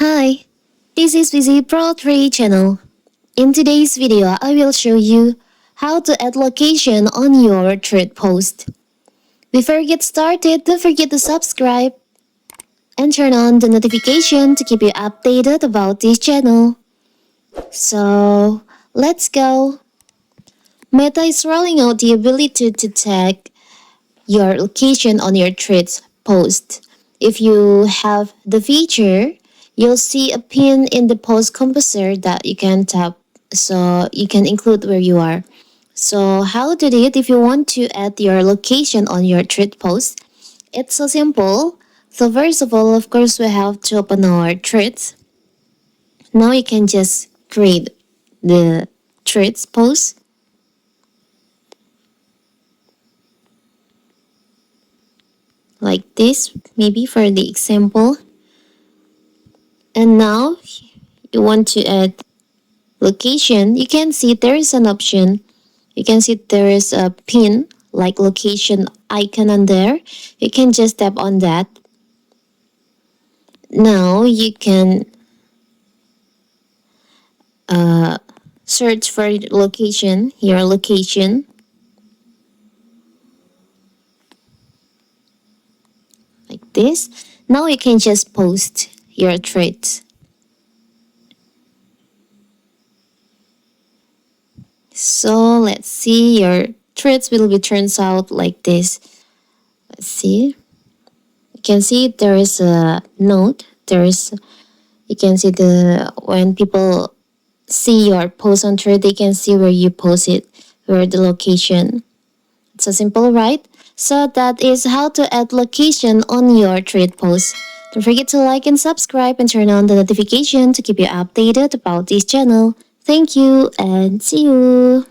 Hi, this is Busy Pro 3 channel. In today's video, I will show you how to add location on your thread post. Before we get started, don't forget to subscribe and turn on the notification to keep you updated about this channel. So, let's go. Meta is rolling out the ability to tag your location on your threads post. If you have the feature, you'll see a pin in the post composer that you can tap so you can include where you are. So how to do it if you want to add your location on your thread post? It's so simple. So first of all, of course, we have to open our threads. Now you can just create the threads post. Like this, maybe for the example. And now you want to add location. You can see there is an option. You can see there is a pin like location icon on there. You can just tap on that. Now you can search for location, your location. Like this. Now you can just post your threads. So let's see, your threads will be turns out like this. Let's see. You can see there is a note. You can see when people see your post on thread, they can see where you post it, where the location. It's so simple, right? So that is how to add location on your thread post. Don't forget to like and subscribe and turn on the notification to keep you updated about this channel. Thank you and see you.